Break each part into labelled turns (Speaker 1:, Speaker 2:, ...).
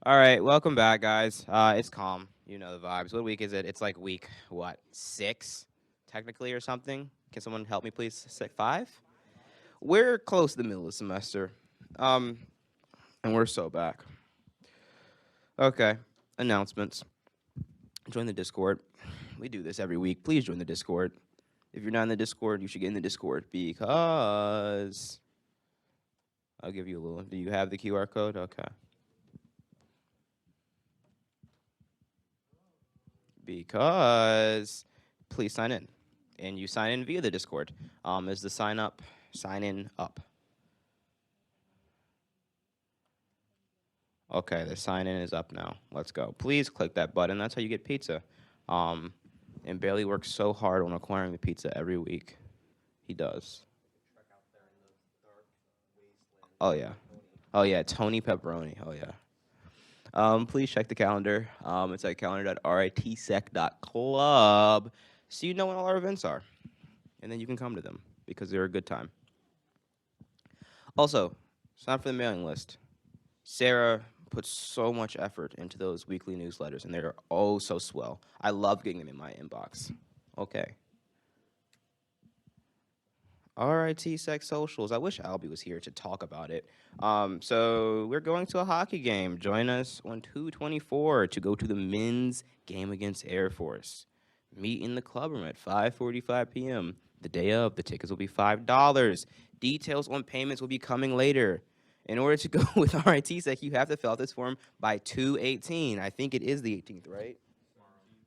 Speaker 1: All right, welcome back, guys. It's calm. You know the vibes. What week is it? It's like week what 6, technically, or something. Can someone help me, please? 5? We're close to the middle of the semester, um, and we're so back. Okay, announcements. Join the Discord. We do this every week. Please join the Discord. If you're not in the Discord, you should get in the Discord because I'll give you a little. Do you have the QR code? Okay. Because please sign in, and you sign in via the Discord. Is the sign in up? Okay, the sign in is up now. Let's go. Please click that button. That's how you get pizza. Um, and Bailey works so hard on acquiring the pizza every week. He does. Oh yeah. Oh yeah. Tony Pepperoni. Oh yeah. Please check the calendar. It's at calendar.ritsec.club, so you know when all our events are, and then you can come to them because they're a good time. Also, sign up for the mailing list. Sarah puts so much effort into those weekly newsletters, and they're oh so swell. I love getting them in my inbox. Okay. RIT Sex Socials. I wish Albie was here to talk about it. So we're going to a hockey game. Join us on 2/24 to go to the men's game against Air Force. Meet in the club room at 5:45 p.m. The day of, the tickets will be $5. Details on payments will be coming later. In order to go with RIT Sec, you have to fill out this form by 2/18. I think it is the 18th, right?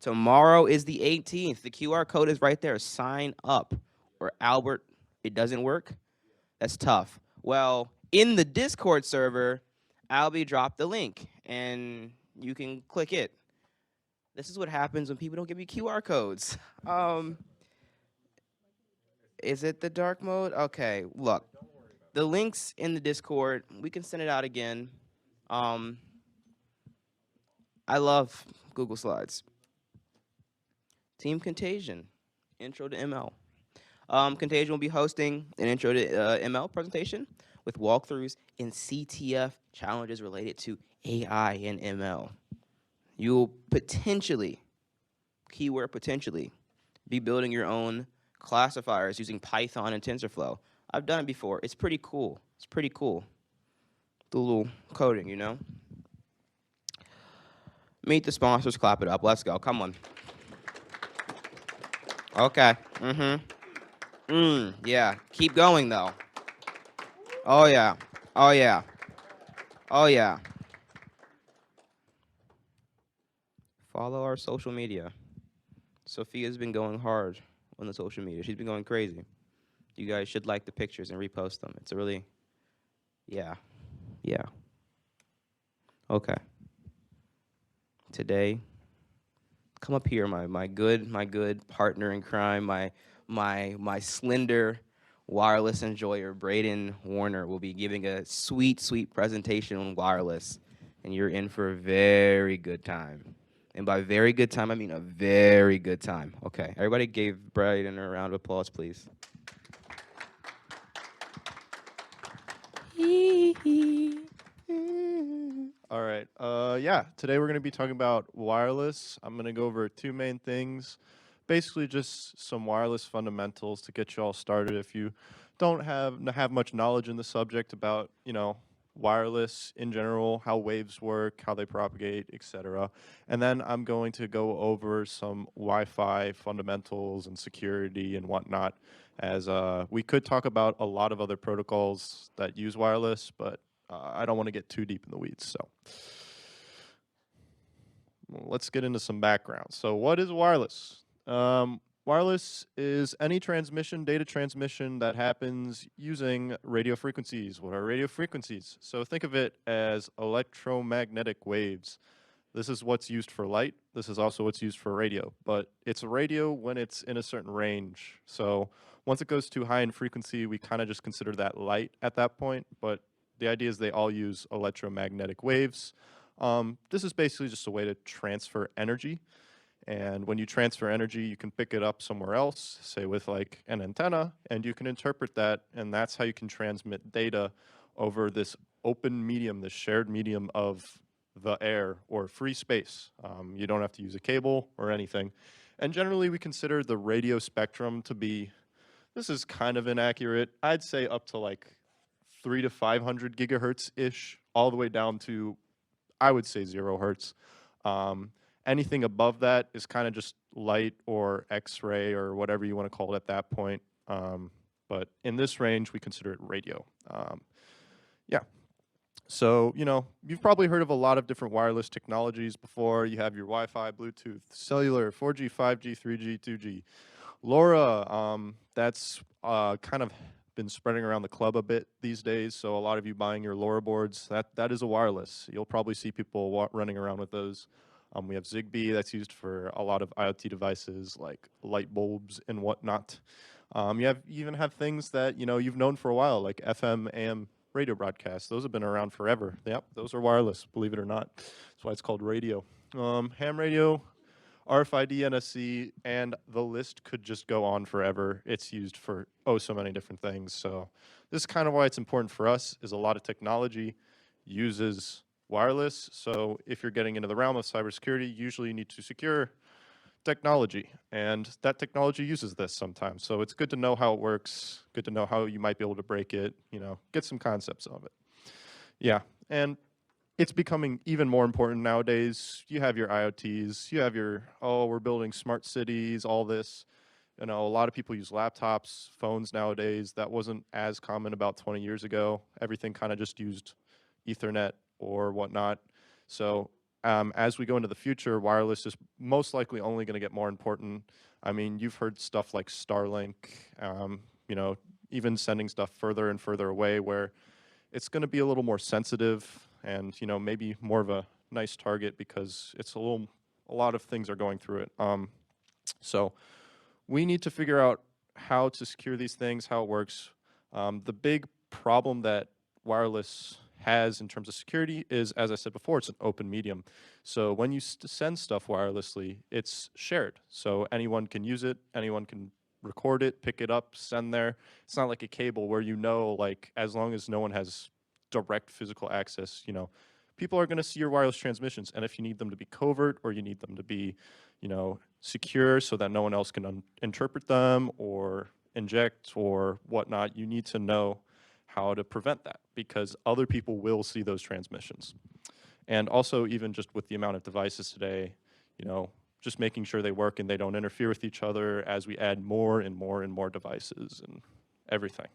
Speaker 1: Tomorrow is the 18th. The QR code is right there. Sign up. Or Albert, it doesn't work? That's tough. Well, in the Discord server, Albie dropped the link, and you can click it. This is what happens when people don't give you QR codes. Is it the dark mode? Okay, look. The link's in the Discord. We can send it out again. Um, I love Google Slides. Team Contagion, Intro to ML. Contagion will be hosting an Intro to ML presentation with walkthroughs and CTF challenges related to AI and ML. You'll potentially, keyword potentially, be building your own classifiers using Python and TensorFlow. I've done it before. It's pretty cool. It's pretty cool. The little coding, you know? Meet the sponsors, clap it up. Let's go. Come on. Okay. Yeah. Keep going, though. Oh, yeah. Oh, yeah. Oh, yeah. Follow our social media. Sophia's been going hard on the social media. She's been going crazy. You guys should like the pictures and repost them. It's a really, yeah. Yeah. Okay. Today, come up here, my good partner in crime, my slender wireless enjoyer, Brayden Werner, will be giving a sweet presentation on wireless, and you're in for a very good time. And by very good time, I mean a very good time. Okay, everybody give Brayden a round of applause, please.
Speaker 2: All right. Yeah. Today we're going to be talking about wireless. I'm going to go over two main things. Basically, just some wireless fundamentals to get you all started. If you don't have much knowledge in the subject about, wireless in general, how waves work, how they propagate, etc. And then I'm going to go over some Wi-Fi fundamentals and security and whatnot. As we could talk about a lot of other protocols that use wireless, but I don't want to get too deep in the weeds. So let's get into some background. So what is wireless? Wireless is any data transmission that happens using radio frequencies. What are radio frequencies? So think of it as electromagnetic waves. This is what's used for light. This is also what's used for radio, but it's radio when it's in a certain range. So once it goes too high in frequency, we kind of just consider that light at that point, but the idea is they all use electromagnetic waves. This is basically just a way to transfer energy. And when you transfer energy, you can pick it up somewhere else, say with like an antenna, and you can interpret that, and that's how you can transmit data over this open medium, this shared medium of the air or free space. You don't have to use a cable or anything. And generally, we consider the radio spectrum to be, this is kind of inaccurate. I'd say up to like 300 to 500 gigahertz ish, all the way down to, I would say, 0 hertz. Um, Anything above that is kind of just light or X-ray or whatever you want to call it at that point. But in this range, we consider it radio. Yeah. So, you've probably heard of a lot of different wireless technologies before. You have your Wi-Fi, Bluetooth, cellular, 4G, 5G, 3G, 2G. LoRa, that's kind of been spreading around the club a bit these days. So a lot of you buying your LoRa boards, that is a wireless. You'll probably see people running around with those. We have Zigbee that's used for a lot of IoT devices like light bulbs and whatnot. You even have things that you've known for a while, like FM, AM radio broadcasts. Those have been around forever. Yep, those are wireless, believe it or not. That's why it's called radio. Ham radio, RFID, NSC, and the list could just go on forever. It's used for so many different things. So this is kind of why it's important for us, is a lot of technology uses wireless. So if you're getting into the realm of cybersecurity, usually you need to secure technology, and that technology uses this sometimes. So it's good to know how it works, good to know how you might be able to break it, get some concepts of it. Yeah, and it's becoming even more important nowadays. You have your IoTs, you have your, we're building smart cities, all this. A lot of people use laptops, phones nowadays. That wasn't as common about 20 years ago. Everything kind of just used Ethernet or whatnot. So as we go into the future, wireless is most likely only going to get more important. I mean, you've heard stuff like Starlink, even sending stuff further and further away, where it's going to be a little more sensitive and maybe more of a nice target because it's a lot of things are going through it. So we need to figure out how to secure these things, how it works. The big problem that wireless has in terms of security is, as I said before, it's an open medium. So when you send stuff wirelessly, it's shared. So anyone can use it, anyone can record it, pick it up, send there. It's not like a cable where like as long as no one has direct physical access, people are going to see your wireless transmissions. And if you need them to be covert or you need them to be, secure so that no one else can interpret them or inject or whatnot, you need to know how to prevent that, because other people will see those transmissions. And also, even just with the amount of devices today, just making sure they work and they don't interfere with each other as we add more and more and more devices and everything.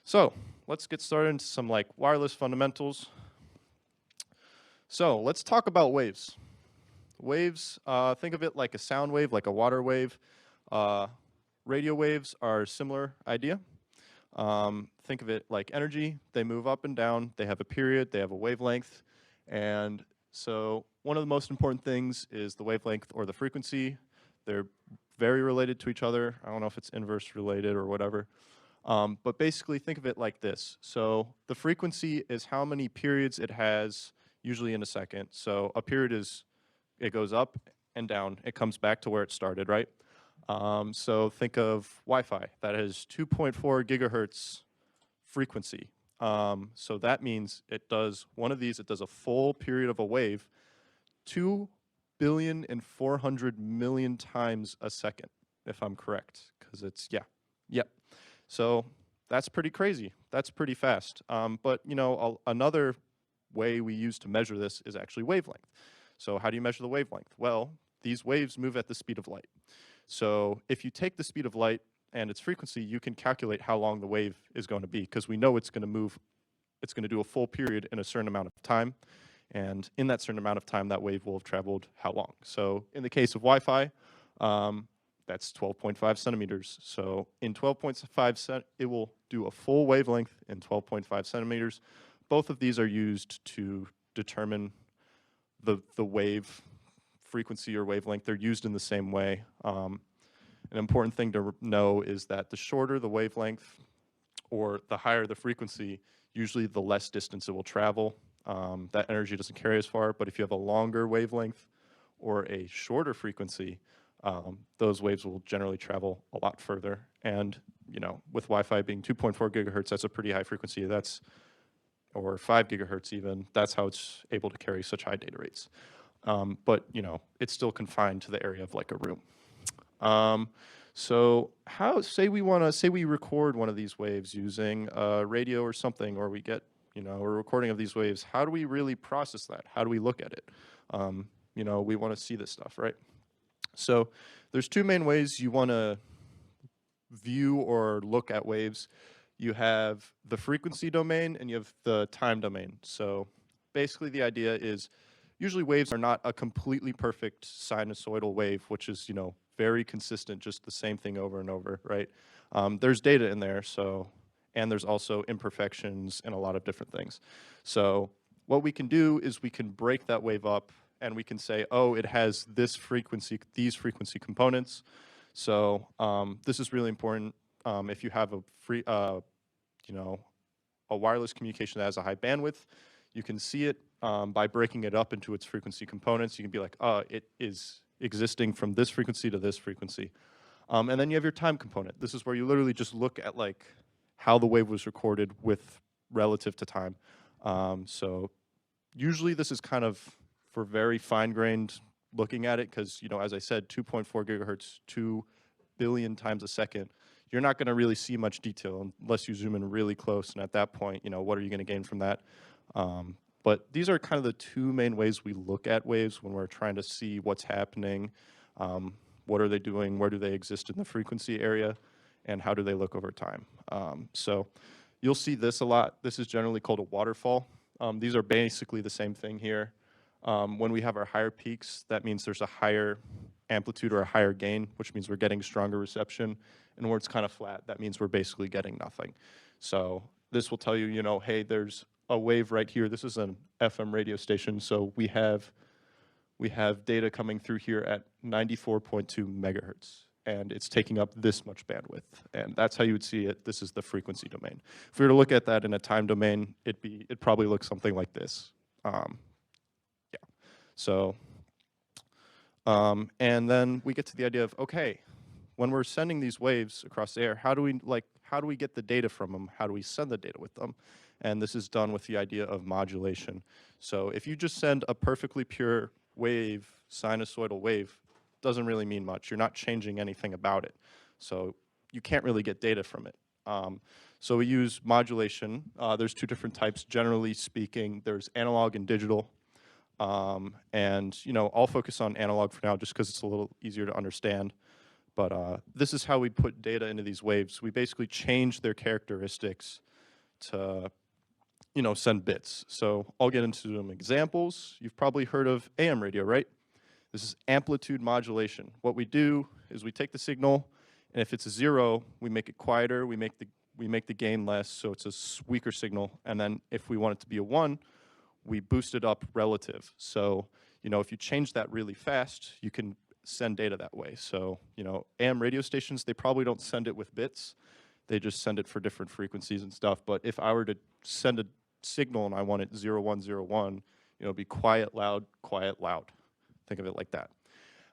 Speaker 2: So let's get started into some wireless fundamentals. So let's talk about waves. Waves, think of it like a sound wave, like a water wave. Radio waves are a similar idea. Think of it like energy. They move up and down. They have a period. They have a wavelength. And so one of the most important things is the wavelength or the frequency. They're very related to each other. I don't know if it's inverse related or whatever. But basically think of it like this. So the frequency is how many periods it has, usually in a second. So a period is, it goes up and down. It comes back to where it started, right? So think of Wi-Fi. That has 2.4 gigahertz frequency. So that means it does one of these, it does a full period of a wave 2,400,000,000 times a second, if I'm correct, because it's, yep. So that's pretty crazy. That's pretty fast. But, another way we use to measure this is actually wavelength. So how do you measure the wavelength? Well, these waves move at the speed of light. So if you take the speed of light and its frequency, you can calculate how long the wave is going to be, because we know it's going to move, it's going to do a full period in a certain amount of time. And in that certain amount of time, that wave will have traveled how long? So in the case of Wi-Fi, that's 12.5 centimeters. So in 12.5 it will do a full wavelength in 12.5 centimeters. Both of these are used to determine the wave frequency or wavelength. They're used in the same way. An important thing to know is that the shorter the wavelength or the higher the frequency, usually the less distance it will travel. That energy doesn't carry as far, but if you have a longer wavelength or a shorter frequency, those waves will generally travel a lot further. And with Wi-Fi being 2.4 gigahertz, that's a pretty high frequency. That's or 5 gigahertz even. That's how it's able to carry such high data rates. But it's still confined to the area of like a room. So say we record one of these waves using radio or something, or we get a recording of these waves. How do we really process that? How do we look at it? We want to see this stuff, right? So there's two main ways you want to view or look at waves. You have the frequency domain and you have the time domain. So basically the idea is usually waves are not a completely perfect sinusoidal wave, which is, very consistent, just the same thing over and over, right? There's data in there, and there's also imperfections and a lot of different things. So what we can do is we can break that wave up and we can say, oh, it has these frequency components. So this is really important. If you have a wireless communication that has a high bandwidth, you can see it by breaking it up into its frequency components. You can be like, oh, it is existing from this frequency to this frequency. And then you have your time component. This is where you literally just look at like how the wave was recorded with relative to time. So usually this is kind of for very fine-grained looking at it because, as I said, 2.4 gigahertz, 2 billion times a second, you're not going to really see much detail unless you zoom in really close. And at that point, what are you going to gain from that? But these are kind of the two main ways we look at waves when we're trying to see what's happening. What are they doing? Where do they exist in the frequency area? And how do they look over time? So you'll see this a lot. This is generally called a waterfall. These are basically the same thing here. When we have our higher peaks, that means there's a higher amplitude or a higher gain, which means we're getting stronger reception. And where it's kind of flat, that means we're basically getting nothing. So this will tell you, hey, there's a wave right here. This is an FM radio station, so we have data coming through here at 94.2 megahertz, and it's taking up this much bandwidth. And that's how you would see it. This is the frequency domain. If we were to look at that in a time domain, it'd probably look something like this. Yeah. So, and then we get to the idea of, okay, when we're sending these waves across the air, how do we get the data from them? How do we send the data with them? And this is done with the idea of modulation. So if you just send a perfectly pure wave, sinusoidal wave, doesn't really mean much. You're not changing anything about it. So you can't really get data from it. So we use modulation. There's two different types, generally speaking. There's analog and digital. And I'll focus on analog for now just because it's a little easier to understand. But this is how we put data into these waves. We basically change their characteristics to send bits. So I'll get into some examples. You've probably heard of AM radio, right? This is amplitude modulation. What we do is we take the signal, and if it's a 0, we make it quieter, we make the gain less, so it's a weaker signal. And then if we want it to be a 1, we boost it up relative. So, if you change that really fast, you can send data that way. So, AM radio stations, they probably don't send it with bits. They just send it for different frequencies and stuff. But if I were to send a signal and I want it 0101, it'd be quiet, loud, quiet, loud. Think of it like that.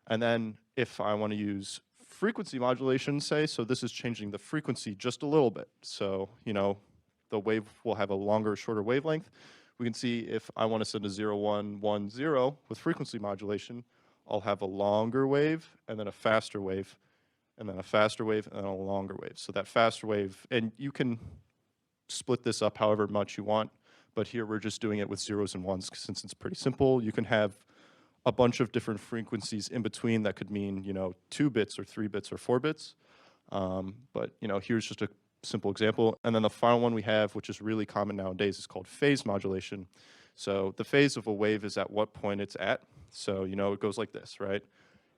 Speaker 2: And then if I want to use frequency modulation, say, so this is changing the frequency just a little bit. So, the wave will have a longer or shorter wavelength. We can see if I want to send a 0110 with frequency modulation, I'll have a longer wave and then a faster wave and then a faster wave and then a longer wave. So that faster wave, and you can split this up however much you want, but here we're just doing it with zeros and ones since it's pretty simple. You can have a bunch of different frequencies in between that could mean, 2 bits or 3 bits or 4 bits. But, here's just a simple example. And then the final one we have, which is really common nowadays, is called phase modulation. So the phase of a wave is at what point it's at. So, it goes like this, right?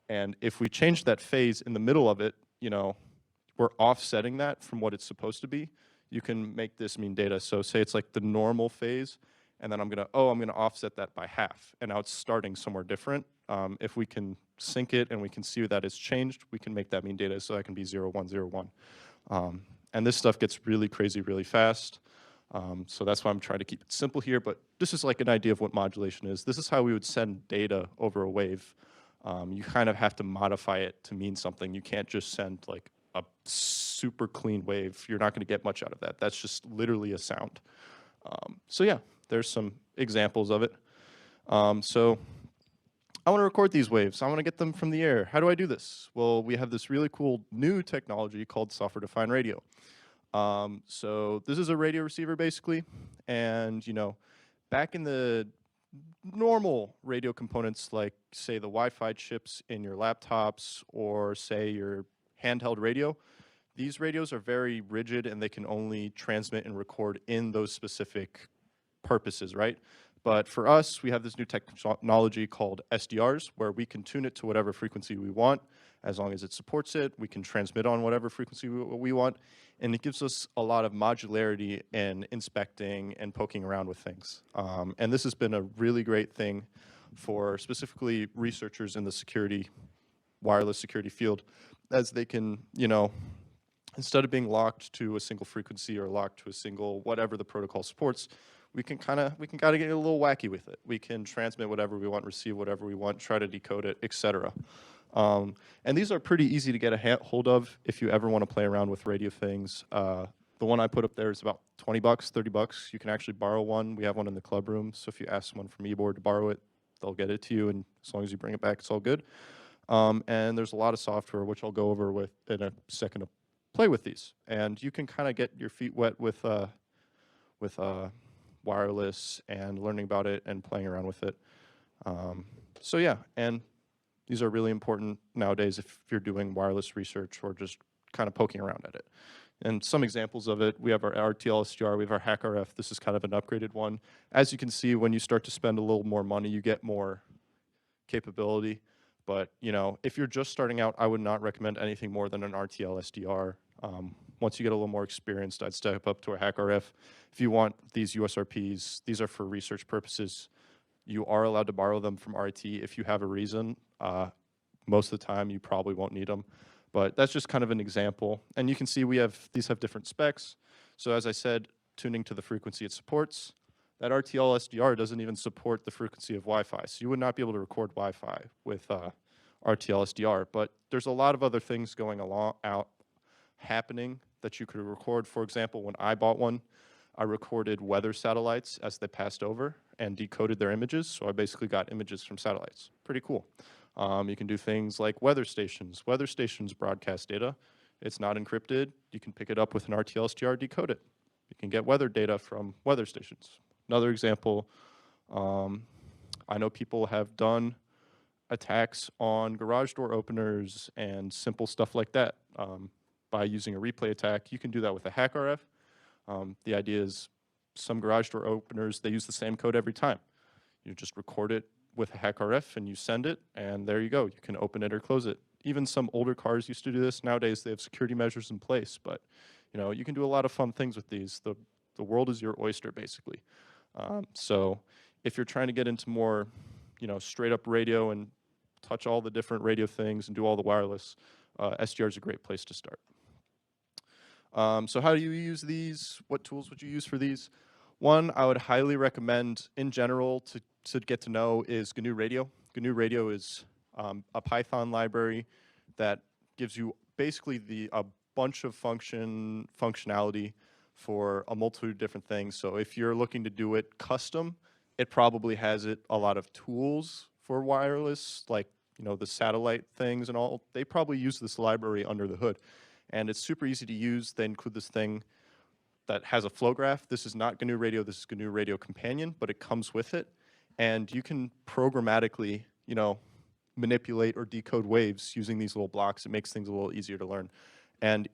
Speaker 2: And if we change that phase in the middle of it, we're offsetting that from what it's supposed to be. You can make this mean data. So say it's like the normal phase, and then I'm gonna offset that by half, and now it's starting somewhere different. If we can sync it and we can see that it's changed, we can make that mean data, so that can be 0101. And this stuff gets really crazy really fast. So that's why I'm trying to keep it simple here, but this is like an idea of what modulation is. This is how we would send data over a wave. You kind of have to modify it to mean something. You can't just send like a super clean wave. You're not going to get much out of that. That's just literally a sound. So yeah, there's some examples of it. So I want to record these waves. I want to get them from the air. How do I do this? Well, we have this really cool new technology called software-defined radio. So this is a radio receiver basically, and back in the normal radio components, like say the Wi-Fi chips in your laptops or say your handheld radio, these radios are very rigid and they can only transmit and record in those specific purposes, right? But for us, we have this new technology called SDRs, where we can tune it to whatever frequency we want. As long as it supports it, we can transmit on whatever frequency we want. And it gives us a lot of modularity in inspecting and poking around with things. And this has been a really great thing for specifically researchers in the wireless security field, as they can, instead of being locked to a single frequency or locked to a single whatever the protocol supports, we can kind of get a little wacky with it. We can transmit whatever we want, receive whatever we want, try to decode it, etc. And these are pretty easy to get a hold of if you ever want to play around with radio things. The one I put up there is about $20, $30. You can actually borrow one. We have one in the club room, so if you ask someone from eBoard to borrow it, they'll get it to you, and as long as you bring it back, it's all good. And there's a lot of software, which I'll go over with in a second, to play with these. And you can kind of get your feet wet with wireless and learning about it and playing around with it. So yeah, and these are really important nowadays if you're doing wireless research or just kind of poking around at it. And some examples of it, we have our RTL SDR, we have our HackRF. This is kind of an upgraded one. As you can see, when you start to spend a little more money, you get more capability. But if you're just starting out, I would not recommend anything more than an RTL SDR. Once you get a little more experienced, I'd step up to a HackRF. If you want these USRPs, these are for research purposes. You are allowed to borrow them from RT if you have a reason. Most of the time, you probably won't need them. But that's just kind of an example. And you can see these have different specs. So as I said, tuning to the frequency it supports. That RTL SDR doesn't even support the frequency of Wi-Fi. So you would not be able to record Wi-Fi with RTL SDR. But there's a lot of other things happening that you could record. For example, when I bought one, I recorded weather satellites as they passed over and decoded their images. So I basically got images from satellites. Pretty cool. You can do things like weather stations. Weather stations broadcast data. It's not encrypted. You can pick it up with an RTL SDR, decode it. You can get weather data from weather stations. Another example, I know people have done attacks on garage door openers and simple stuff like that by using a replay attack. You can do that with a HackRF. The idea is some garage door openers, they use the same code every time. You just record it with a HackRF and you send it, and there you go. You can open it or close it. Even some older cars used to do this. Nowadays, they have security measures in place, but you can do a lot of fun things with these. The world is your oyster, basically. So if you're trying to get into more, straight up radio and touch all the different radio things and do all the wireless, SDR is a great place to start. So how do you use these? What tools would you use for these? One I would highly recommend in general to get to know is GNU Radio. GNU Radio is a Python library that gives you basically a bunch of functionality for a multitude of different things. So if you're looking to do it custom, it probably has a lot of tools for wireless, like the satellite things and all. They probably use this library under the hood, and it's super easy to use. They include this thing that has a flow graph. This is not GNU Radio. This is GNU Radio Companion, but it comes with it, and you can programmatically, manipulate or decode waves using these little blocks. It makes things a little easier to learn, and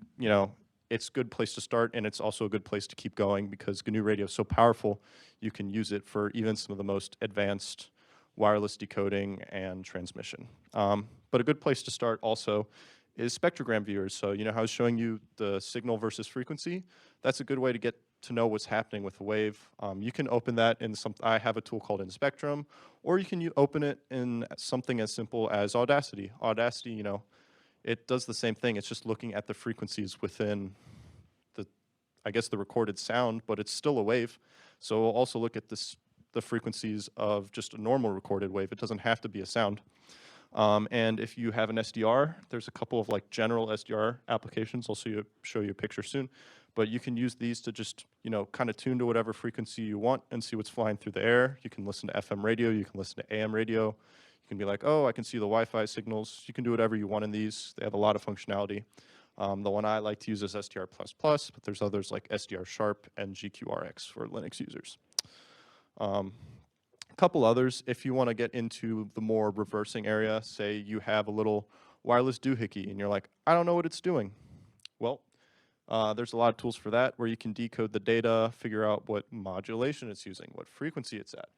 Speaker 2: it's a good place to start, and it's also a good place to keep going because GNU Radio is so powerful, you can use it for even some of the most advanced wireless decoding and transmission. But a good place to start also is spectrogram viewers. So how I was showing you the signal versus frequency? That's a good way to get to know what's happening with the wave. You can open that in I have a tool called InSpectrum, or you can open it in something as simple as Audacity. Audacity, it does the same thing. It's just looking at the frequencies within the recorded sound, but it's still a wave. So we'll also look at the frequencies of just a normal recorded wave. It doesn't have to be a sound. And if you have an SDR, there's a couple of general SDR applications. I'll show you a picture soon. But you can use these to just, kind of tune to whatever frequency you want and see what's flying through the air. You can listen to FM radio, you can listen to AM radio. You can be like, oh, I can see the Wi-Fi signals. You can do whatever you want in these. They have a lot of functionality. The one I like to use is SDR++, but there's others like SDR Sharp and GQRX for Linux users. A couple others, if you want to get into the more reversing area, say you have a little wireless doohickey and you're like, I don't know what it's doing. Well, there's a lot of tools for that where you can decode the data, figure out what modulation it's using, what frequency it's at.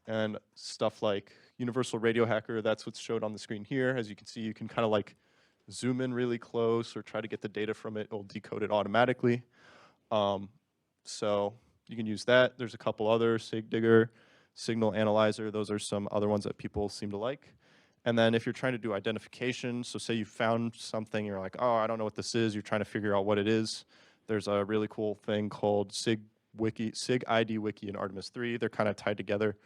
Speaker 2: And stuff like Universal Radio Hacker, that's what's showed on the screen here. As you can see, you can kind of like zoom in really close or try to get the data from it. It'll decode it automatically. So you can use that. There's a couple other, Sig Digger, Signal Analyzer. Those are some other ones that people seem to like. And then if you're trying to do identification, so say you found something, you're like, oh, I don't know what this is. You're trying to figure out what it is. There's a really cool thing called Sig ID Wiki and Artemis 3. They're kind of tied together.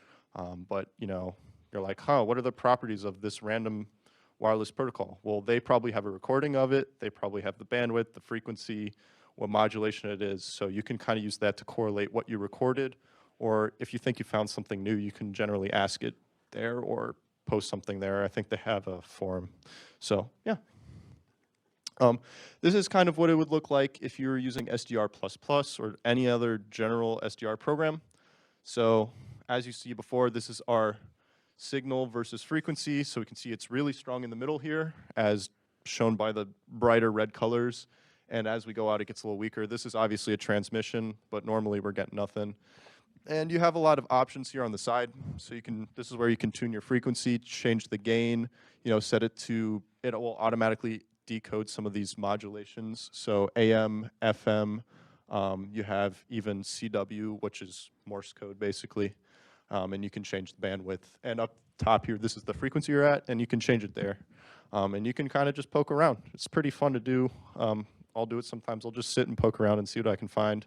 Speaker 2: But, you're like, what are the properties of this random wireless protocol? Well, they probably have a recording of it. They probably have the bandwidth, the frequency, what modulation it is. So you can kind of use that to correlate what you recorded. Or if you think you found something new, you can generally ask it there or post something there. I think they have a forum. So yeah. This is kind of what it would look like if you were using SDR++ or any other general SDR program. So as you see before, this is our signal versus frequency. So we can see it's really strong in the middle here, as shown by the brighter red colors. And as we go out, it gets a little weaker. This is obviously a transmission, but normally we're getting nothing. And you have a lot of options here on the side. So this is where you can tune your frequency, change the gain, set it to, it will automatically decode some of these modulations. So AM, FM, you have even CW, which is Morse code basically. And you can change the bandwidth. And up top here, this is the frequency you're at, and you can change it there. And you can kind of just poke around. It's pretty fun to do. I'll do it sometimes. I'll just sit and poke around and see what I can find.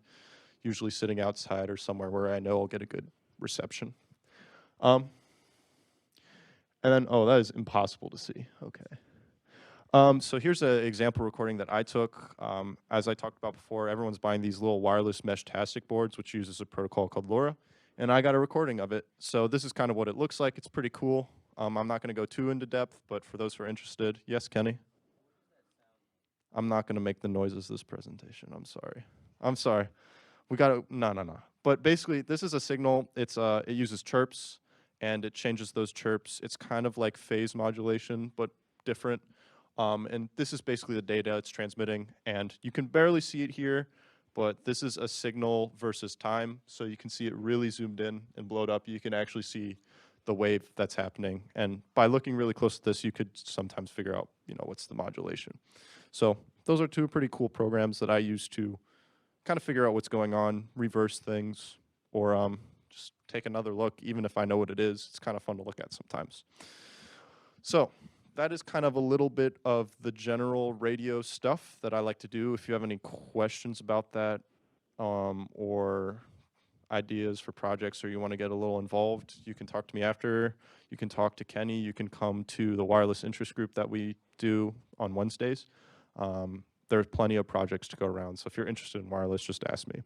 Speaker 2: Usually sitting outside or somewhere where I know I'll get a good reception. And then, that is impossible to see. Okay. So here's an example recording that I took. As I talked about before, everyone's buying these little wireless mesh tastic boards, which uses a protocol called LoRa. And I got a recording of it. So this is kind of what it looks like. It's pretty cool. I'm not going to go too into depth, but for those who are interested, yes, Kenny? I'm not going to make the noises this presentation. I'm sorry. We got to, no. But basically, this is a signal. It uses chirps, and it changes those chirps. It's kind of like phase modulation, but different. And this is basically the data it's transmitting. And you can barely see it here, but this is a signal versus time. So you can see it really zoomed in and blowed up. You can actually see the wave that's happening. And by looking really close to this, you could sometimes figure out, what's the modulation. So those are two pretty cool programs that I use to kind of figure out what's going on, reverse things, or just take another look, even if I know what it is. It's kind of fun to look at sometimes. So that is kind of a little bit of the general radio stuff that I like to do. If you have any questions about that or ideas for projects, or you want to get a little involved, you can talk to me after. You can talk to Kenny. You can come to the wireless interest group that we do on Wednesdays. There's plenty of projects to go around. So if you're interested in wireless, just ask me.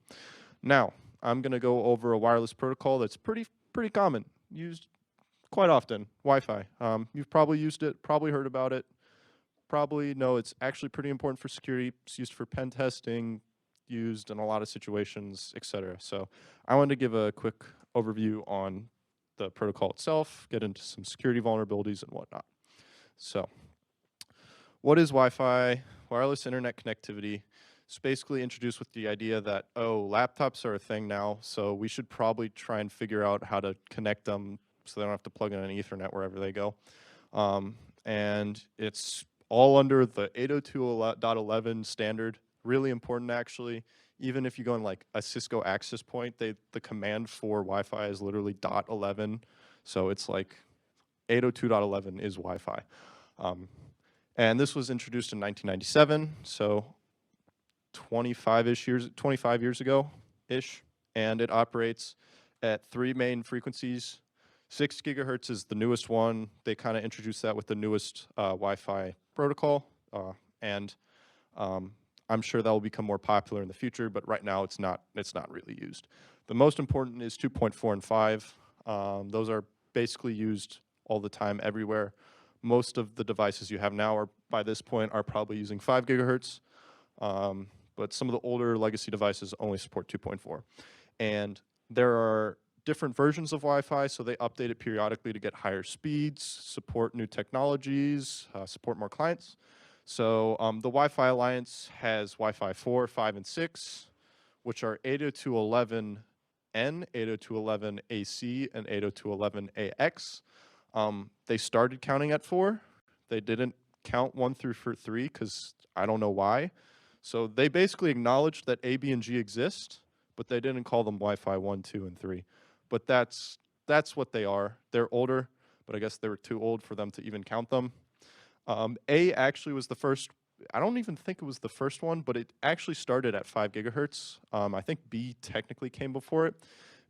Speaker 2: Now, I'm going to go over a wireless protocol that's pretty common, used quite often, Wi-Fi. You've probably used it, probably heard about it, probably know it's actually pretty important for security. It's used for pen testing, used in a lot of situations, etc. So I wanted to give a quick overview on the protocol itself, get into some security vulnerabilities and whatnot. So what is Wi-Fi? Wireless internet connectivity. It's basically introduced with the idea that, laptops are a thing now, so we should probably try and figure out how to connect them so they don't have to plug in an Ethernet wherever they go. And it's all under the 802.11 standard. Really important, actually. Even if you go in like a Cisco access point, the command for Wi-Fi is literally .11. So it's like 802.11 is Wi-Fi. And this was introduced in 1997, so 25 years ago-ish, and it operates at 3 main frequencies. 6 gigahertz is the newest one. They kind of introduced that with the newest Wi-Fi protocol, and I'm I'm sure that will become more popular in the future, but right now it's not really used. The most important is 2.4 and 5. Those are basically used all the time everywhere. Most of the devices you have now are by this point are probably using 5 gigahertz. But some of the older legacy devices only support 2.4. And there are different versions of Wi-Fi, so they update it periodically to get higher speeds, support new technologies, support more clients. So the Wi-Fi Alliance has Wi-Fi 4, 5, and 6, which are 802.11n, 802.11ac, and 802.11ax. They started counting at 4. They didn't count 1 through 3 because I don't know why. So they basically acknowledged that A, B, and G exist, but they didn't call them Wi-Fi 1, 2, and 3. But that's what they are. They're older, but I guess they were too old for them to even count them. A actually was the first. I don't even think it was the first one, but it actually started at 5 gigahertz. I think B technically came before it.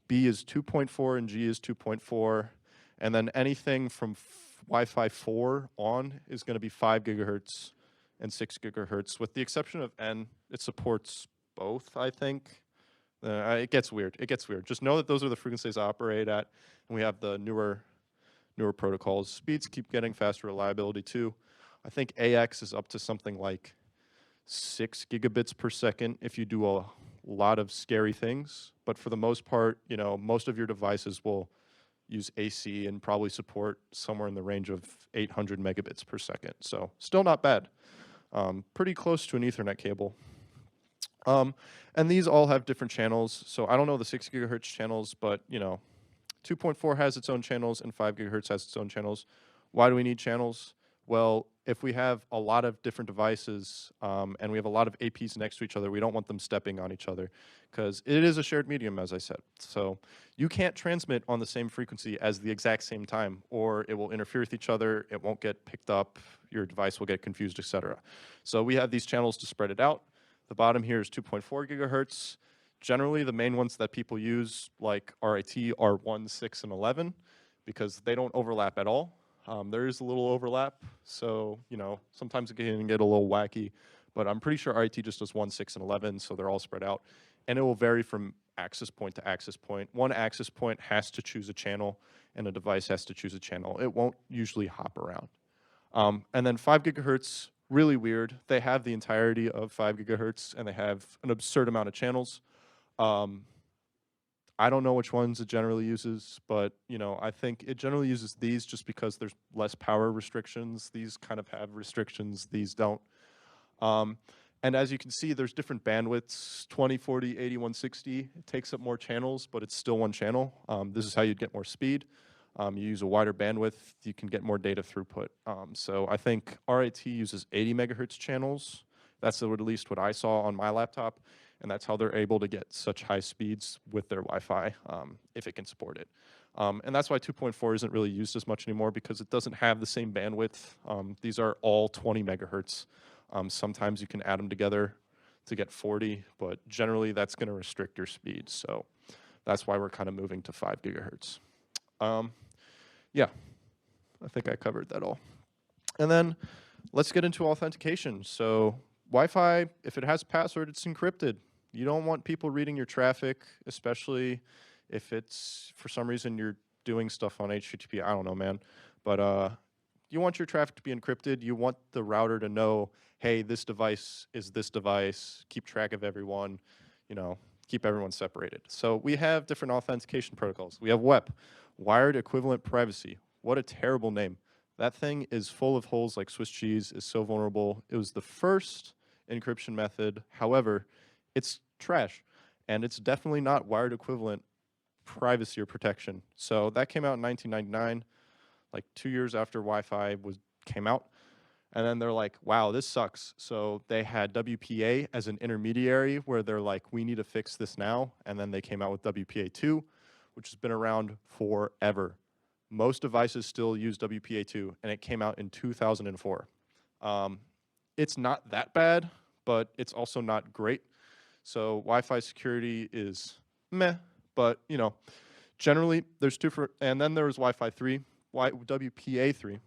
Speaker 2: B is 2.4 and G is 2.4. And then anything from Wi-Fi 4 on is going to be 5 gigahertz and 6 gigahertz, with the exception of N. It supports both, I think. It gets weird. Just know that those are the frequencies I operate at, and we have the newer protocols. Speeds keep getting faster, reliability too. I think AX is up to something like 6 gigabits per second if you do a lot of scary things. But for the most part, most of your devices will use AC and probably support somewhere in the range of 800 megabits per second. So still not bad. Pretty close to an Ethernet cable. And these all have different channels. So I don't know the 6 gigahertz channels, but 2.4 has its own channels and 5 gigahertz has its own channels. Why do we need channels? Well, if we have a lot of different devices and we have a lot of APs next to each other, we don't want them stepping on each other because it is a shared medium, as I said. So you can't transmit on the same frequency as the exact same time, or it will interfere with each other. It won't get picked up. Your device will get confused, etc. So we have these channels to spread it out. The bottom here is 2.4 gigahertz. Generally, the main ones that people use, like RIT, are 1, 6, and 11 because they don't overlap at all. There is a little overlap, so sometimes it can get a little wacky, but I'm pretty sure RIT just does 1, 6, and 11, so they're all spread out, and it will vary from access point to access point. One access point has to choose a channel, and a device has to choose a channel. It won't usually hop around. And then 5 gigahertz, really weird. They have the entirety of 5 gigahertz, and they have an absurd amount of channels. I don't know which ones it generally uses, but I think it generally uses these just because there's less power restrictions. These kind of have restrictions, these don't. And as you can see, there's different bandwidths, 20, 40, 80, 160. It takes up more channels, but it's still one channel. This is how you'd get more speed. You use a wider bandwidth, you can get more data throughput. So I think RIT uses 80 megahertz channels. That's at least what I saw on my laptop. And that's how they're able to get such high speeds with their Wi-Fi, if it can support it. And that's why 2.4 isn't really used as much anymore because it doesn't have the same bandwidth. These are all 20 megahertz. Sometimes you can add them together to get 40, but generally that's going to restrict your speed. So that's why we're kind of moving to 5 gigahertz. Yeah, I think I covered that all. And then let's get into authentication. So Wi-Fi, if it has a password, it's encrypted. You don't want people reading your traffic, especially if it's, for some reason, you're doing stuff on HTTP. I don't know, man. But you want your traffic to be encrypted. You want the router to know, hey, this device is this device. Keep track of everyone, keep everyone separated. So we have different authentication protocols. We have WEP, Wired Equivalent Privacy. What a terrible name. That thing is full of holes like Swiss cheese, is so vulnerable. It was the first encryption method. However, it's trash, and it's definitely not wired equivalent privacy or protection. So that came out in 1999, like 2 years after Wi-Fi came out. And then they're like, wow, this sucks. So they had WPA as an intermediary where they're like, we need to fix this now. And then they came out with WPA2, which has been around forever. Most devices still use WPA2, and it came out in 2004. It's not that bad, but it's also not great. So Wi-Fi security is meh, but generally there's and then there was Wi-Fi 3, WPA3,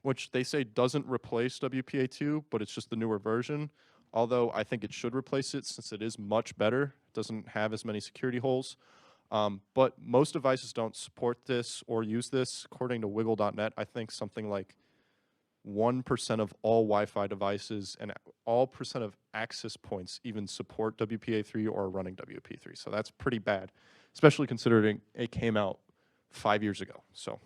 Speaker 2: which they say doesn't replace WPA2, but it's just the newer version. although I think it should replace it since it is much better. It doesn't have as many security holes. But most devices don't support this or use this. According to wiggle.net, I think something like 1% of all Wi-Fi devices and all percent of access points even support WPA3 or are running WPA3. So that's pretty bad, especially considering it came out 5 years ago. So,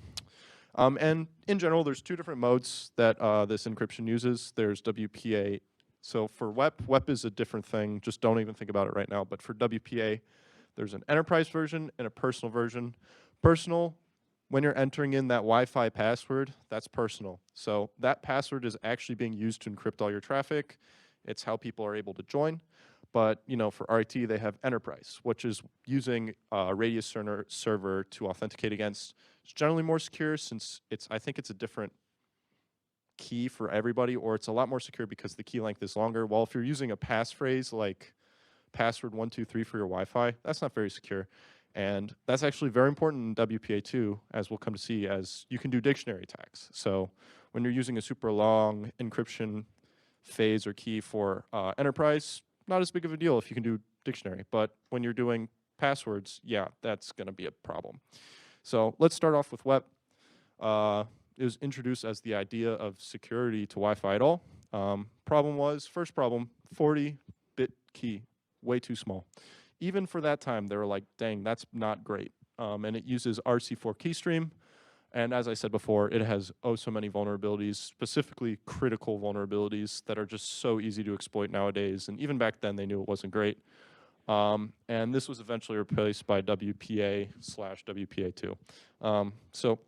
Speaker 2: and in general, there's two different modes that this encryption uses. There's WPA. So for WEP is a different thing. Just don't even think about it right now. But for WPA, there's an enterprise version and a personal version. Personal, when you're entering in that Wi-Fi password, that's personal. So that password is actually being used to encrypt all your traffic. It's how people are able to join. But for RIT, they have enterprise, which is using a radius server to authenticate against. It's generally more secure since I think it's a different key for everybody, or it's a lot more secure because the key length is longer. While if you're using a passphrase like password 123 for your Wi-Fi, that's not very secure. And that's actually very important in WPA2, as we'll come to see, as you can do dictionary attacks. So when you're using a super long encryption phase or key for enterprise, not as big of a deal if you can do dictionary. But when you're doing passwords, yeah, that's going to be a problem. So let's start off with WEP. It was introduced as the idea of security to Wi-Fi at all. First problem, 40-bit key, way too small. Even for that time, they were like, dang, that's not great. And it uses RC4 keystream. And as I said before, it has so many vulnerabilities, specifically critical vulnerabilities that are just so easy to exploit nowadays. And even back then, they knew it wasn't great. And this was eventually replaced by WPA/WPA2. So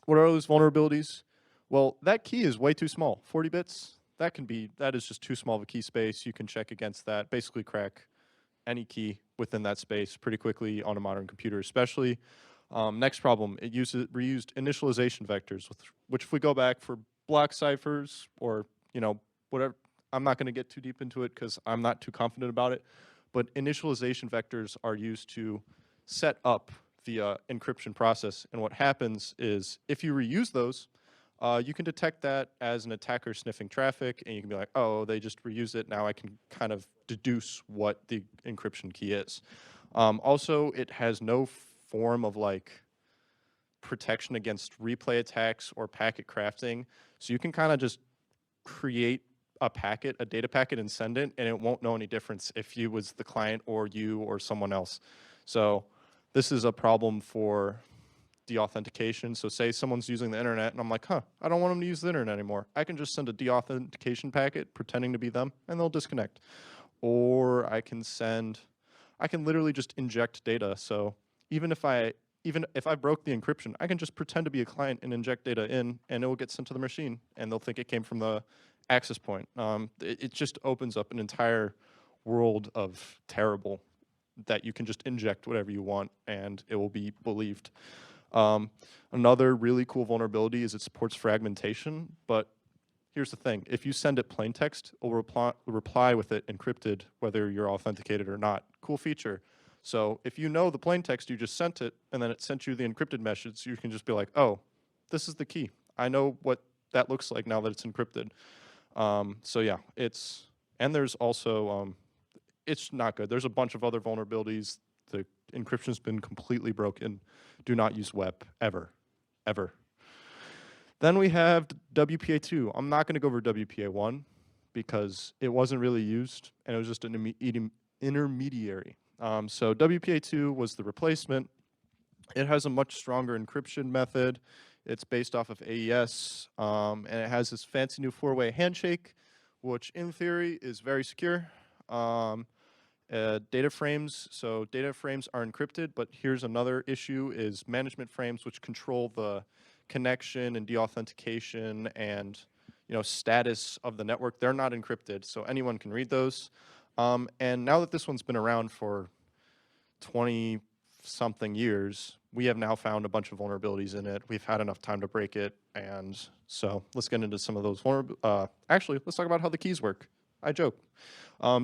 Speaker 2: what are those vulnerabilities? Well, that key is way too small. 40 bits, that is just too small of a key space. You can check against that, basically crack any key within that space pretty quickly on a modern computer, especially. Next problem, it reused initialization vectors, which if we go back for block ciphers or, whatever, I'm not going to get too deep into it because I'm not too confident about it, but initialization vectors are used to set up the encryption process. And what happens is if you reuse those, you can detect that as an attacker sniffing traffic, and you can be like, oh, they just reused it. Now I can kind of deduce what the encryption key is. Also, it has no form of protection against replay attacks or packet crafting. So you can kind of just create a data packet, and send it, and it won't know any difference if you was the client or you or someone else. So this is a problem for deauthentication. So say someone's using the internet and I'm like, I don't want them to use the internet anymore. I can just send a deauthentication packet pretending to be them and they'll disconnect. Or I can literally just inject data. So even if I broke the encryption, I can just pretend to be a client and inject data in, and it will get sent to the machine, and they'll think it came from the access point. It just opens up an entire world of terrible that you can just inject whatever you want, and it will be believed. Another really cool vulnerability is it supports fragmentation, but here's the thing. If you send it plain text, it will reply with it encrypted, whether you're authenticated or not. Cool feature. So if you know the plain text, you just sent it, and then it sent you the encrypted message, you can just be like, oh, this is the key. I know what that looks like now that it's encrypted. So yeah, there's also, it's not good. There's a bunch of other vulnerabilities. The encryption's been completely broken. Do not use WEP, ever. Then we have WPA2. I'm not going to go over WPA1 because it wasn't really used, and it was just an intermediary. So WPA2 was the replacement. It has a much stronger encryption method. It's based off of AES, and it has this fancy new 4-way handshake, which in theory is very secure. Data frames, so data frames are encrypted, but here's another issue is management frames, which control the connection and deauthentication and status of the network. They're not encrypted, so anyone can read those. And now that this one's been around for 20-something years, we have now found a bunch of vulnerabilities in it. We've had enough time to break it, and so let's get into some of those actually, let's talk about how the keys work. I joke.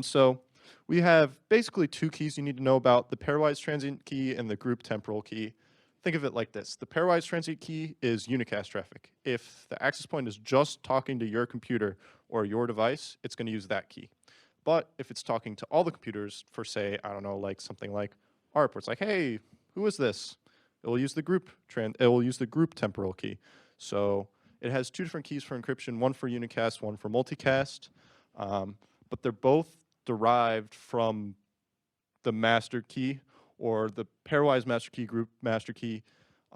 Speaker 2: So we have basically two keys you need to know about: the pairwise transient key and the group temporal key. Think of it like this. The pairwise transient key is unicast traffic. If the access point is just talking to your computer or your device, it's going to use that key. But if it's talking to all the computers for, say, I don't know, like something like ARP, where it's like, hey, who is this? It will use the group temporal key. So it has two different keys for encryption, one for unicast, one for multicast. But they're both derived from the master key or the pairwise master key, group master key.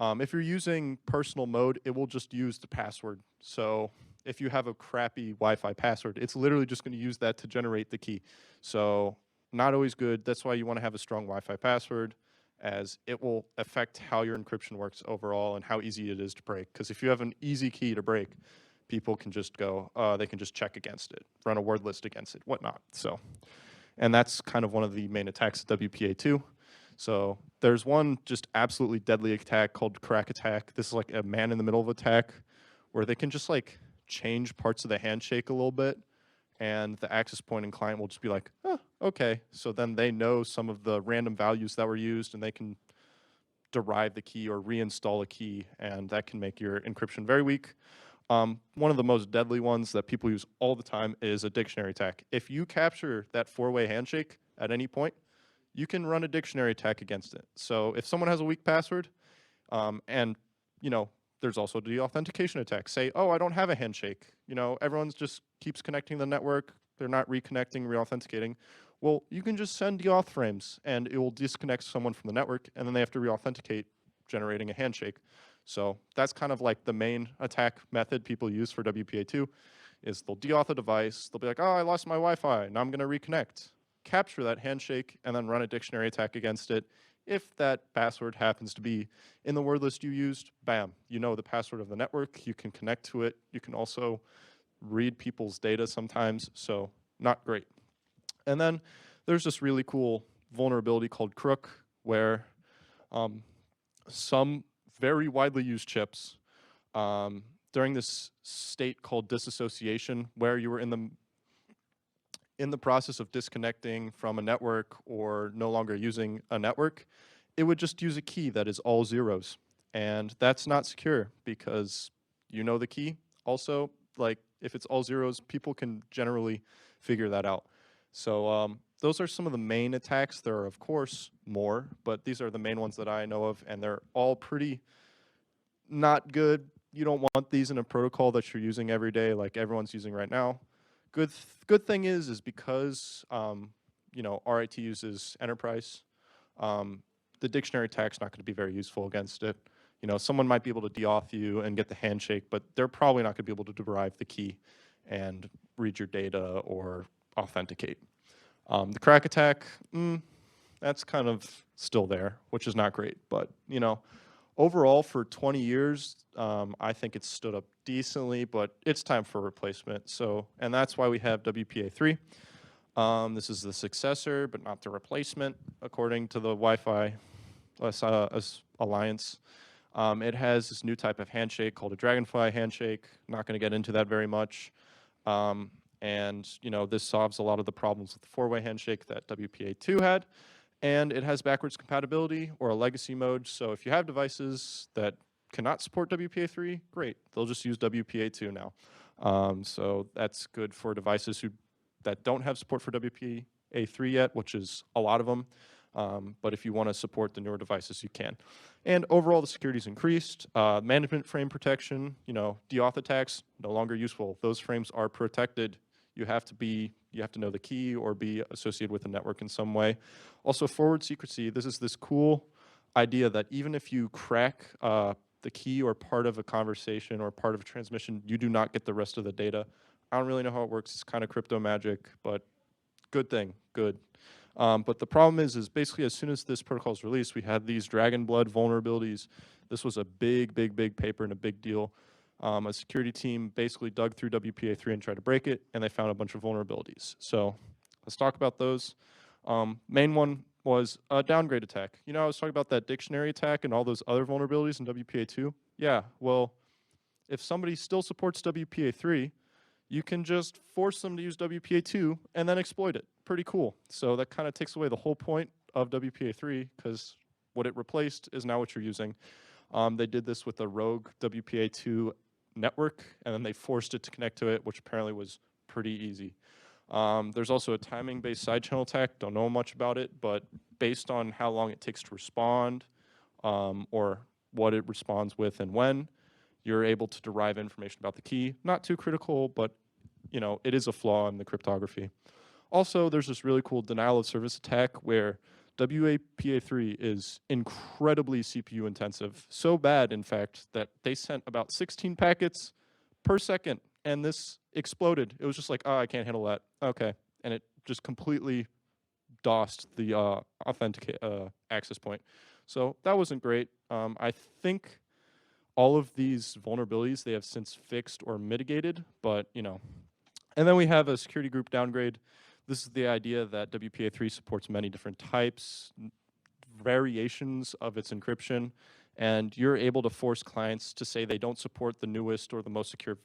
Speaker 2: If you're using personal mode, it will just use the password. So if you have a crappy Wi-Fi password, it's literally just going to use that to generate the key. So not always good. That's why you want to have a strong Wi-Fi password, as it will affect how your encryption works overall and how easy it is to break. Because if you have an easy key to break, people can just go, they can just check against it, run a word list against it, whatnot. So, and that's kind of one of the main attacks of WPA2. So there's one just absolutely deadly attack called crack attack. This is like a man in the middle of attack where they can just like change parts of the handshake a little bit, and the access point and client will just be like, oh, okay. So then they know some of the random values that were used, and they can derive the key or reinstall a key, and that can make your encryption very weak. One of the most deadly ones that people use all the time is a dictionary attack. If you capture that four-way handshake at any point, you can run a dictionary attack against it. So if someone has a weak password, and there's also the authentication attack. Say, oh, I don't have a handshake. Everyone's just keeps connecting the network. They're not reconnecting, re-authenticating. Well, you can just send deauth frames, and it will disconnect someone from the network, and then they have to re-authenticate, generating a handshake. So that's kind of like the main attack method people use for WPA2, is they'll deauth a device. They'll be like, oh, I lost my Wi-Fi. Now I'm going to reconnect. Capture that handshake, and then run a dictionary attack against it. If that password happens to be in the word list you used, bam, you know the password of the network. You can connect to it. You can also read people's data sometimes, so not great. And then there's this really cool vulnerability called Crook, where some very widely used chips during this state called disassociation, where you were in the process of disconnecting from a network or no longer using a network, it would just use a key that is all zeros. And that's not secure because you know the key. Also, like if it's all zeros, people can generally figure that out. So those are some of the main attacks. There are, of course, more, but these are the main ones that I know of, and they're all pretty not good. You don't want these in a protocol that you're using every day like everyone's using right now. Good thing is because RIT uses enterprise, the dictionary attack's not going to be very useful against it. Someone might be able to deauth you and get the handshake, but they're probably not going to be able to derive the key and read your data or authenticate. The crack attack, that's kind of still there, which is not great. But overall, for 20 years, I think it's stood up decently, but it's time for a replacement. And that's why we have WPA3. This is the successor, but not the replacement, according to the Wi-Fi Alliance. It has this new type of handshake called a Dragonfly handshake. Not going to get into that very much. And this solves a lot of the problems with the four-way handshake that WPA2 had. And it has backwards compatibility or a legacy mode. So if you have devices that cannot support WPA3, great. They'll just use WPA2 now. So that's good for devices that don't have support for WPA3 yet, which is a lot of them. But if you want to support the newer devices, you can. And overall, the security's increased. Management frame protection, deauth attacks, no longer useful. Those frames are protected. You have to know the key or be associated with the network in some way. Also, forward secrecy. This is this cool idea that even if you crack the key or part of a conversation or part of a transmission, you do not get the rest of the data. I don't really know how it works. It's kind of crypto magic, but good thing, good. But the problem is basically as soon as this protocol is released, we had these dragon blood vulnerabilities. This was a big paper and a big deal. A security team basically dug through WPA3 and tried to break it, and they found a bunch of vulnerabilities. So let's talk about those. Main one was a downgrade attack. I was talking about that dictionary attack and all those other vulnerabilities in WPA2. Yeah, well, if somebody still supports WPA3, you can just force them to use WPA2 and then exploit it. Pretty cool. So that kind of takes away the whole point of WPA3 because what it replaced is now what you're using. They did this with a rogue WPA2 network, and then they forced it to connect to it, which apparently was pretty easy. There's also a timing-based side channel attack. Don't know much about it, but based on how long it takes to respond, or what it responds with and when, you're able to derive information about the key. Not too critical, but it is a flaw in the cryptography. Also, there's this really cool denial of service attack where WAPA3 is incredibly CPU intensive. So bad, in fact, that they sent about 16 packets per second, and this exploded. It was just like, oh, I can't handle that. Okay. And it just completely DOSed the authenticate access point. So that wasn't great. I think all of these vulnerabilities they have since fixed or mitigated, but And then we have a security group downgrade. This is the idea that WPA3 supports many different types, variations of its encryption, and you're able to force clients to say they don't support the newest or the most secure,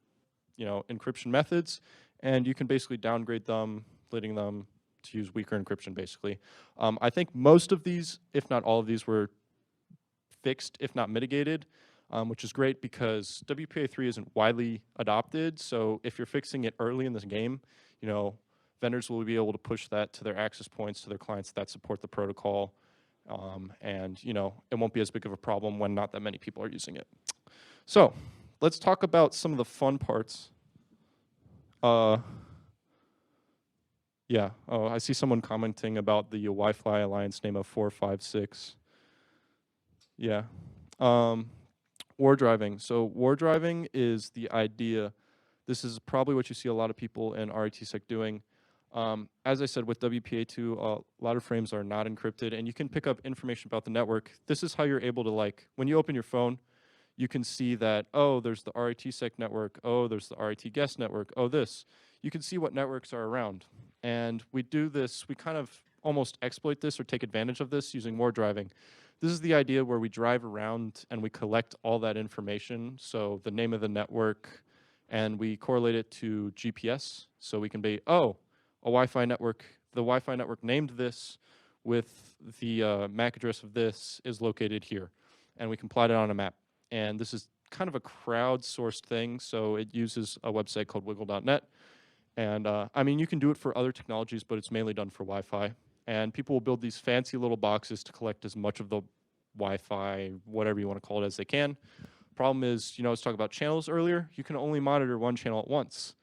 Speaker 2: encryption methods, and you can basically downgrade them, letting them to use weaker encryption, basically. I think most of these, if not all of these, were fixed, if not mitigated, which is great because WPA3 isn't widely adopted. So if you're fixing it early in this game, vendors will be able to push that to their access points, to their clients that support the protocol. And it won't be as big of a problem when not that many people are using it. So let's talk about some of the fun parts. Yeah, I see someone commenting about the Wi-Fi Alliance name of 456. Yeah. War driving. So war driving is the idea. This is probably what you see a lot of people in RITSec doing. As I said, with WPA2, a lot of frames are not encrypted, and you can pick up information about the network. This is how you're able to, when you open your phone, you can see that, oh, there's the RITSec network, oh, there's the RIT guest network, oh, this. You can see what networks are around. And we do this, we kind of almost exploit this or take advantage of this using war driving. This is the idea where we drive around and we collect all that information, so the name of the network, and we correlate it to GPS, so we can be, oh, a Wi-Fi network, the Wi-Fi network named this with the MAC address of this is located here, and we can plot it on a map. And this is kind of a crowdsourced thing, so it uses a website called wiggle.net. And I mean, you can do it for other technologies, but it's mainly done for Wi-Fi. And people will build these fancy little boxes to collect as much of the Wi-Fi, whatever you want to call it, as they can. Problem is, I was talking about channels earlier. You can only monitor one channel at once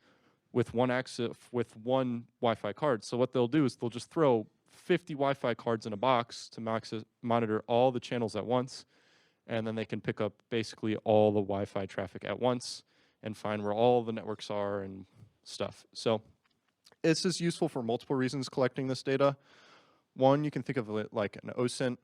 Speaker 2: with one Wi-Fi card. So what they'll do is they'll just throw 50 Wi-Fi cards in a box to monitor all the channels at once, and then they can pick up basically all the Wi-Fi traffic at once and find where all the networks are and stuff. So it's just useful for multiple reasons collecting this data. One, you can think of it like an OSINT.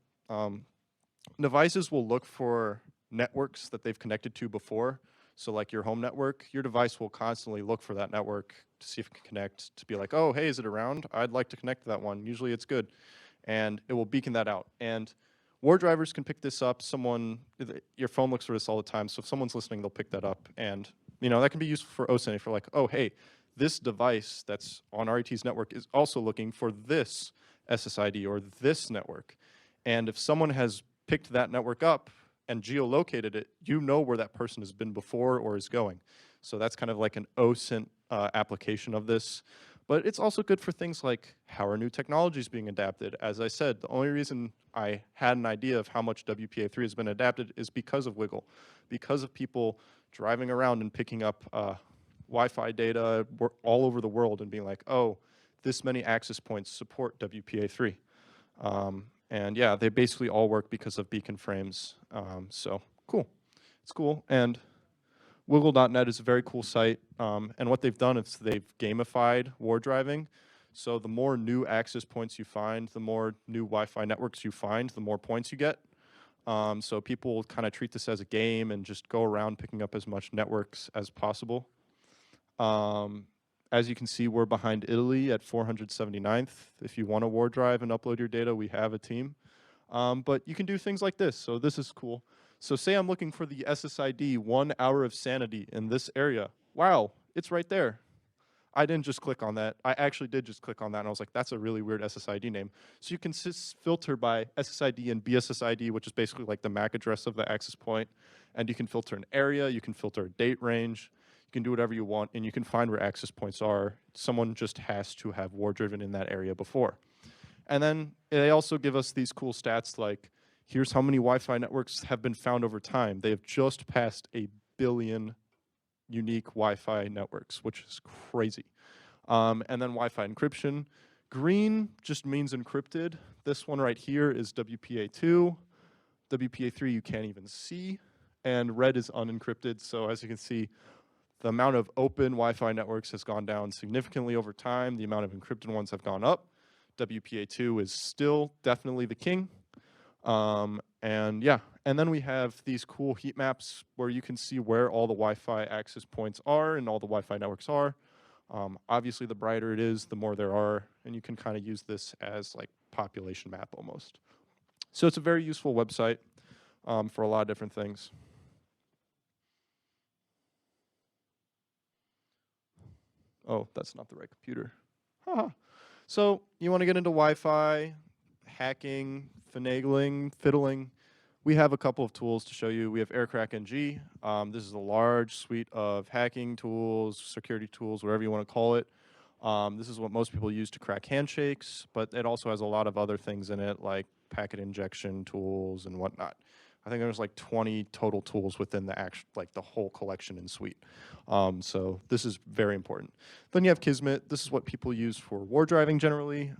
Speaker 2: Devices will look for networks that they've connected to before. So like your home network, your device will constantly look for that network to see if it can connect, to be like, oh, hey, is it around? I'd like to connect to that one. Usually it's good. And it will beacon that out. And war drivers can pick this up. Your phone looks for this all the time. So if someone's listening, they'll pick that up. And that can be useful for OSINT if you're like, oh, hey, this device that's on RET's network is also looking for this SSID or this network. And if someone has picked that network up and geolocated it, you know where that person has been before or is going. So that's kind of like an OSINT application of this. But it's also good for things like how are new technologies being adapted. As I said, the only reason I had an idea of how much WPA3 has been adapted is because of Wiggle, because of people driving around and picking up Wi-Fi data all over the world and being like, oh, this many access points support WPA3. And yeah, they basically all work because of beacon frames. So cool. It's cool. And Wiggle.net is a very cool site. And what they've done is they've gamified war driving. So the more new access points you find, the more new Wi-Fi networks you find, the more points you get. So people kind of treat this as a game and just go around picking up as much networks as possible. As you can see, we're behind Italy at 479th. If you want to war drive and upload your data, we have a team. But you can do things like this. So this is cool. So say I'm looking for the SSID 1 hour of sanity in this area. Wow, it's right there. I didn't just click on that. I actually did just click on that, and I was like, that's a really weird SSID name. So you can filter by SSID and BSSID, which is basically like the MAC address of the access point. And you can filter an area. You can filter a date range. You can do whatever you want, and you can find where access points are. Someone just has to have war driven in that area before. And then they also give us these cool stats like, here's how many Wi-Fi networks have been found over time. They have just passed 1 billion unique Wi-Fi networks, which is crazy. And then Wi-Fi encryption. Green just means encrypted. This one right here is WPA2. WPA3 you can't even see. And red is unencrypted. So as you can see, the amount of open Wi-Fi networks has gone down significantly over time. The amount of encrypted ones have gone up. WPA2 is still definitely the king. And yeah, and then we have these cool heat maps where you can see where all the Wi-Fi access points are and all the Wi-Fi networks are. Obviously, the brighter it is, the more there are, and you can kind of use this as like population map almost. So it's a very useful website for a lot of different things. Oh, that's not the right computer. Haha. So you want to get into Wi-Fi, hacking, finagling, fiddling. We have a couple of tools to show you. We have Aircrack NG. This is a large suite of hacking tools, security tools, whatever you want to call it. This is what most people use to crack handshakes, but it also has a lot of other things in it, like packet injection tools and whatnot. I think there's like 20 total tools within the like the whole collection and suite. So this is very important. Then you have Kismet. This is what people use for war driving generally.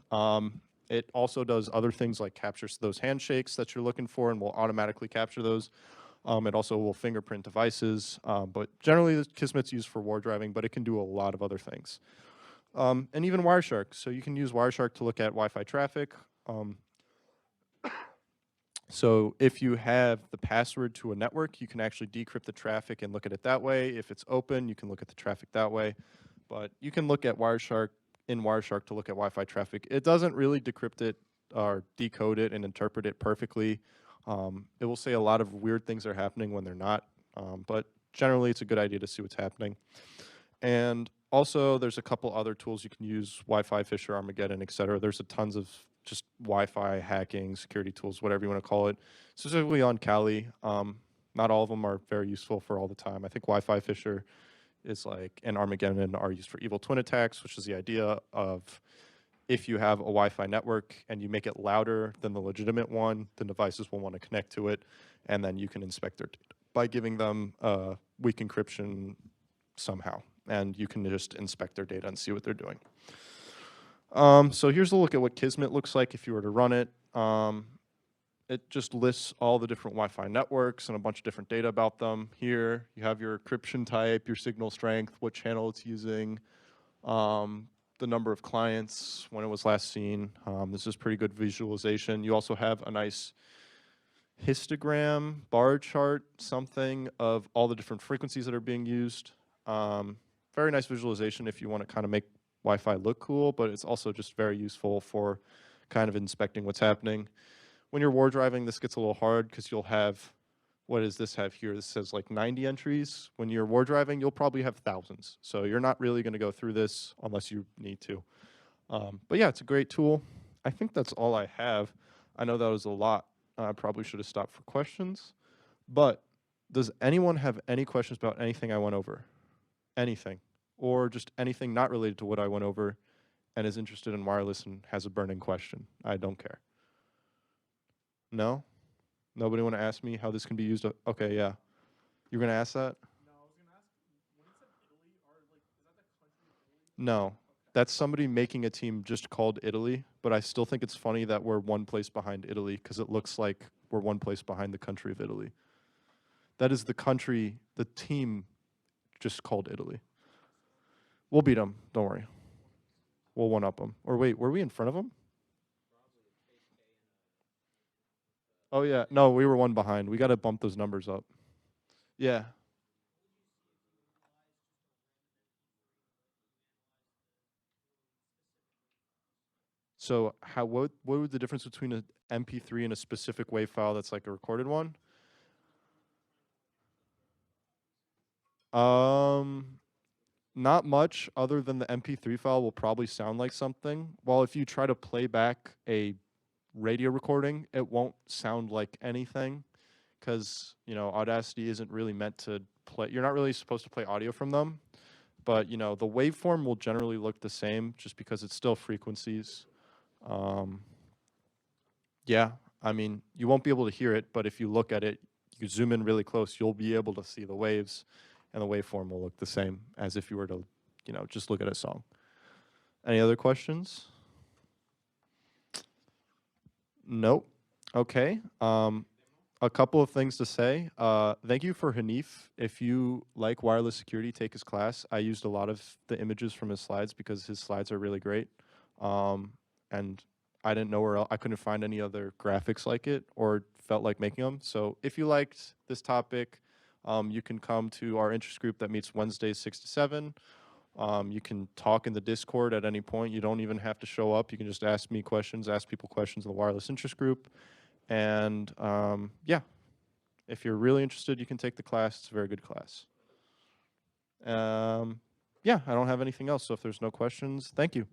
Speaker 2: It also does other things like captures those handshakes that you're looking for and will automatically capture those. It also will fingerprint devices, but generally Kismet's used for war driving, but it can do a lot of other things. And even Wireshark. So you can use Wireshark to look at Wi-Fi traffic. So if you have the password to a network, you can actually decrypt the traffic and look at it that way. If it's open, you can look at the traffic that way. But you can look at Wireshark in Wireshark to look at Wi-Fi traffic. It doesn't really decrypt it or decode it and interpret it perfectly. It will say a lot of weird things are happening when they're not. But generally, it's a good idea to see what's happening. And also, there's a couple other tools you can use, Wi-Fi, Fisher, Armageddon, et cetera. There's a tons of just Wi-Fi hacking, security tools, whatever you want to call it, specifically on Kali. Not all of them are very useful for all the time. I think Wi-Fi Fisher is like, and Armageddon are used for evil twin attacks, which is the idea of if you have a Wi-Fi network and you make it louder than the legitimate one, then devices will want to connect to it, and then you can inspect their data by giving them weak encryption somehow, and you can just inspect their data and see what they're doing. So here's a look at what Kismet looks like if you were to run it. It just lists all the different Wi-Fi networks and a bunch of different data about them. Here you have your encryption type, your signal strength, what channel it's using, the number of clients, when it was last seen. This is pretty good visualization. You also have a nice histogram, bar chart, something of all the different frequencies that are being used. Very nice visualization if you want to kind of make Wi-Fi look cool, but it's also just very useful for kind of inspecting what's happening. When you're war driving, this gets a little hard because you'll have, what does this have here? This says like 90 entries. When you're war driving, you'll probably have thousands. So you're not really going to go through this unless you need to. But yeah, it's a great tool. I think that's all I have. I know that was a lot. I probably should have stopped for questions. But does anyone have any questions about anything I went over? Anything? Or just anything not related to what I went over and is interested in wireless and has a burning question? I don't care. No? Nobody want to ask me how this can be used? Okay, yeah. You're going to ask that?
Speaker 3: No, I was gonna ask when it said Italy, are like is that the country of Italy?
Speaker 2: No. That's somebody making a team just called Italy, but I still think it's funny that we're one place behind Italy because it looks like we're one place behind the country of Italy. That is the country, the team just called Italy. We'll beat them. Don't worry. We'll one-up them. Or wait, were we in front of them? Oh, yeah. No, we were one behind. We got to bump those numbers up. Yeah. So what would the difference between an MP3 and a specific WAV file that's like a recorded one? Not much other than the MP3 file will probably sound like something. While if you try to play back a radio recording, it won't sound like anything because, you know, Audacity isn't really meant to play. You're not really supposed to play audio from them, but you know the waveform will generally look the same just because it's still frequencies. Um, yeah, I mean you won't be able to hear it, but if you look at it, you zoom in really close, you'll be able to see the waves, and the waveform will look the same as if you were to, you know, just look at a song. Any other questions? Nope. Okay. A couple of things to say. Thank you for Hanif. If you like wireless security, take his class. I used a lot of the images from his slides because his slides are really great. And I didn't know where else, I couldn't find any other graphics like it or felt like making them. So if you liked this topic, you can come to our interest group that meets Wednesdays 6 to 7. You can talk in the Discord at any point. You don't even have to show up. You can just ask me questions, ask people questions in the wireless interest group. And yeah, if you're really interested, you can take the class. It's a very good class. Yeah, I don't have anything else. So if there's no questions, thank you.